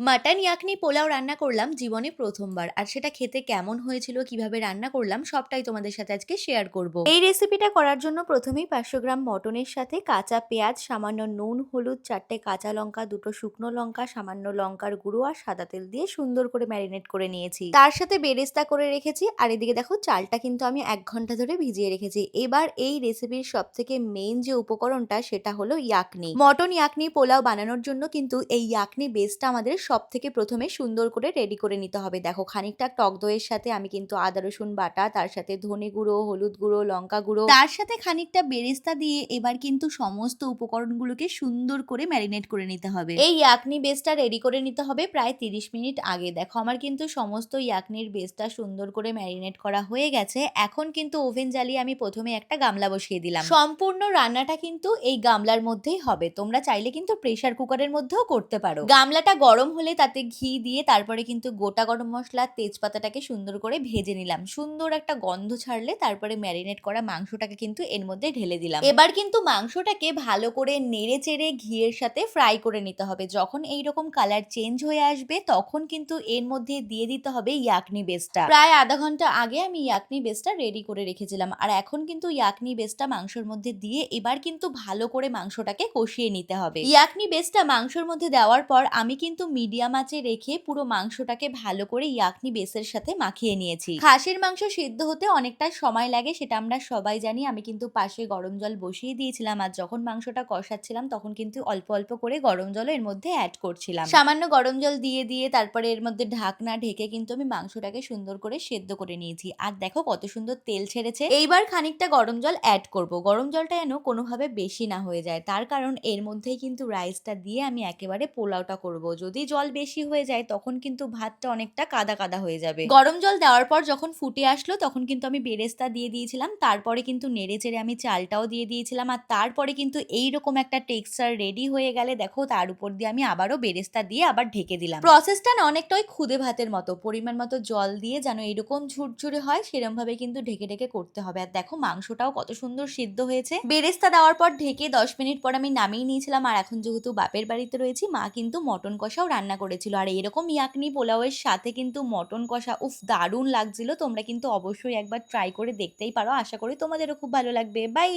Mutton yakhni pulao রান্না করলাম জীবনে ১ম বার। আর সেটা খেতে কেমন হয়েছিল, কিভাবে রান্না করলাম সবটাই তোমাদের সাথে আজকে শেয়ার করব। এই রেসিপিটা করার জন্য প্রথমেই ৫০০ গ্রাম মটনের সাথে কাঁচা পেঁয়াজ, সামান্য নুন, হলুদ, ৪ টে কাঁচা লঙ্কা, ২ টো শুকনো লঙ্কা, সামান্য লঙ্কার গুঁড়ো আর সাদা তেল দিয়ে সুন্দর করে ম্যারিনেট করে নিয়েছি। তার সাথে বেরেস্তা করে রেখেছি আর এদিকে দেখো চালটা কিন্তু আমি ১ ঘন্টা ধরে ভিজিয়ে রেখেছি। এবার এই রেসিপির সবথেকে মেইন যে উপকরণটা সেটা হলো ইয়াকনি। মটন ইয়াকনি পোলাও বানানোর জন্য কিন্তু এই ইয়াকনি বেসটা আমাদের সবথেকে প্রথমে সুন্দর করে রেডি করে নিতে হবে। দেখো খানিকটা টক দইয়ের সাথে আমি কিন্তু আদা রসুন বাটা, তার সাথে ধনে গুঁড়ো, হলুদ গুঁড়ো, লঙ্কা গুঁড়ো, তার সাথে খানিকটা বেরেস্তা দিয়ে এবার কিন্তু সমস্ত উপকরণগুলোকে সুন্দর করে ম্যারিনেট করে নিতে হবে। এই ইয়াকনি বেসটা রেডি করে নিতে হবে প্রায় ৩০ মিনিট আগে। দেখো আমার কিন্তু সমস্ত ইয়াকনির বেসটা সুন্দর করে ম্যারিনেট করা হয়ে গেছে। এখন কিন্তু ওভেন জ্বালিয়ে আমি প্রথমে একটা গামলা বসিয়ে দিলাম। সম্পূর্ণ রান্নাটা কিন্তু এই গামলার মধ্যেই হবে। তোমরা চাইলে কিন্তু প্রেসার কুকারের মধ্যেও করতে পারো। গামলাটা গরম হলে তাতে ঘি দিয়ে তারপরে কিন্তু গোটা গরম মসলা, তেজপাতাটাকে সুন্দর করে ভেজে নিলাম। সুন্দর একটা গন্ধ ছাড়লে তারপরে ম্যারিনেট করা মাংসটাকে কিন্তু এর মধ্যে ঢেলে দিলাম। এবার কিন্তু মাংসটাকে ভালো করে নেড়ে চেড়ে ঘিয়ের সাথে ফ্রাই করে নিতে হবে। যখন এইরকম কালার চেঞ্জ হয়ে আসবে তখন কিন্তু এর মধ্যে দিয়ে দিতে হবে ইয়াকনি বেসটা। প্রায় আধা ঘন্টা আগে আমি ইয়াকনি বেসটা রেডি করে রেখেছিলাম। আর এখন কিন্তু ইয়াকনি বেসটা মাংসের মধ্যে দিয়ে এবার কিন্তু ভালো করে মাংসটাকে কষিয়ে নিতে হবে। ইয়াকনি বেসটা মাংসের মধ্যে দেওয়ার পর আমি কিন্তু মিডিয়াম আঁচে রেখে পুরো মাংসটাকে ভালো করে ইয়াকনি বেসের সাথে মাখিয়ে নিয়েছি। খাসির মাংস সিদ্ধ হতে অনেকটা সময় লাগে, সেটা আমরা সবাই জানি। আমি কিন্তু পাশে গরম জল বসিয়ে দিয়েছিলাম আর যখন মাংসটা কষাচ্ছিলাম তখন কিন্তু অল্প অল্প করে গরম জল এর মধ্যে অ্যাড করছিলাম। সামান্য গরম জল দিয়ে দিয়ে তারপরে এর মধ্যে ঢাকনা ঢেকে কিন্তু আমি মাংসটাকে সুন্দর করে সেদ্ধ করে নিয়েছি। আর দেখো কত সুন্দর তেল ছেড়েছে। এইবার খানিকটা গরম জল অ্যাড করব। গরম জলটা যেন কোনোভাবে বেশি না হয়ে যায়, তার কারণ এর মধ্যেই কিন্তু রাইসটা দিয়ে আমি একেবারে পোলাওটা করব। যদি জল বেশি হয়ে যায় তখন কিন্তু ভাতটা অনেকটা কাদা কাদা হয়ে যাবে। গরম জল দেওয়ার পর যখন ফুটে আসলো তখন কিন্তু আমি বেরেস্তা দিয়ে দিয়েছিলাম। তারপরে কিন্তু নেড়ে চেড়ে আমি চালটাও দিয়ে দিয়েছিলাম। আর তারপরে কিন্তু এইরকম একটা টেক্সচার রেডি হয়ে গেলে দেখো তার উপর দিয়ে আমি আবারও বেরেস্তা দিয়ে আবার ঢেকে দিলাম। প্রসেসটা না অনেকটাই খুদে ভাতের মতো, পরিমাণ মতো জল দিয়ে যেন এরকম ঝুরঝুরে হয় সেরকম ভাবে কিন্তু ঢেকে ঢেকে করতে হবে। আর দেখো মাংসটাও কত সুন্দর সিদ্ধ হয়েছে। বেরেস্তা দেওয়ার পর ঢেকে 10 মিনিট পর আমি নামিয়ে নিয়েছিলাম। আর এখন যেহেতু বাপের বাড়িতে রয়েছি, মা কিন্তু মটন কষাও রান্না করেছিল। আর এরকম ইয়াকনি পোলাওয়ের সাথে কিন্তু মটন কষা উফ দারুণ লাগছিল। তোমরা কিন্তু অবশ্যই একবার ট্রাই করে দেখতেই পারো। আশা করি তোমাদেরও খুব ভালো লাগবে। বাই।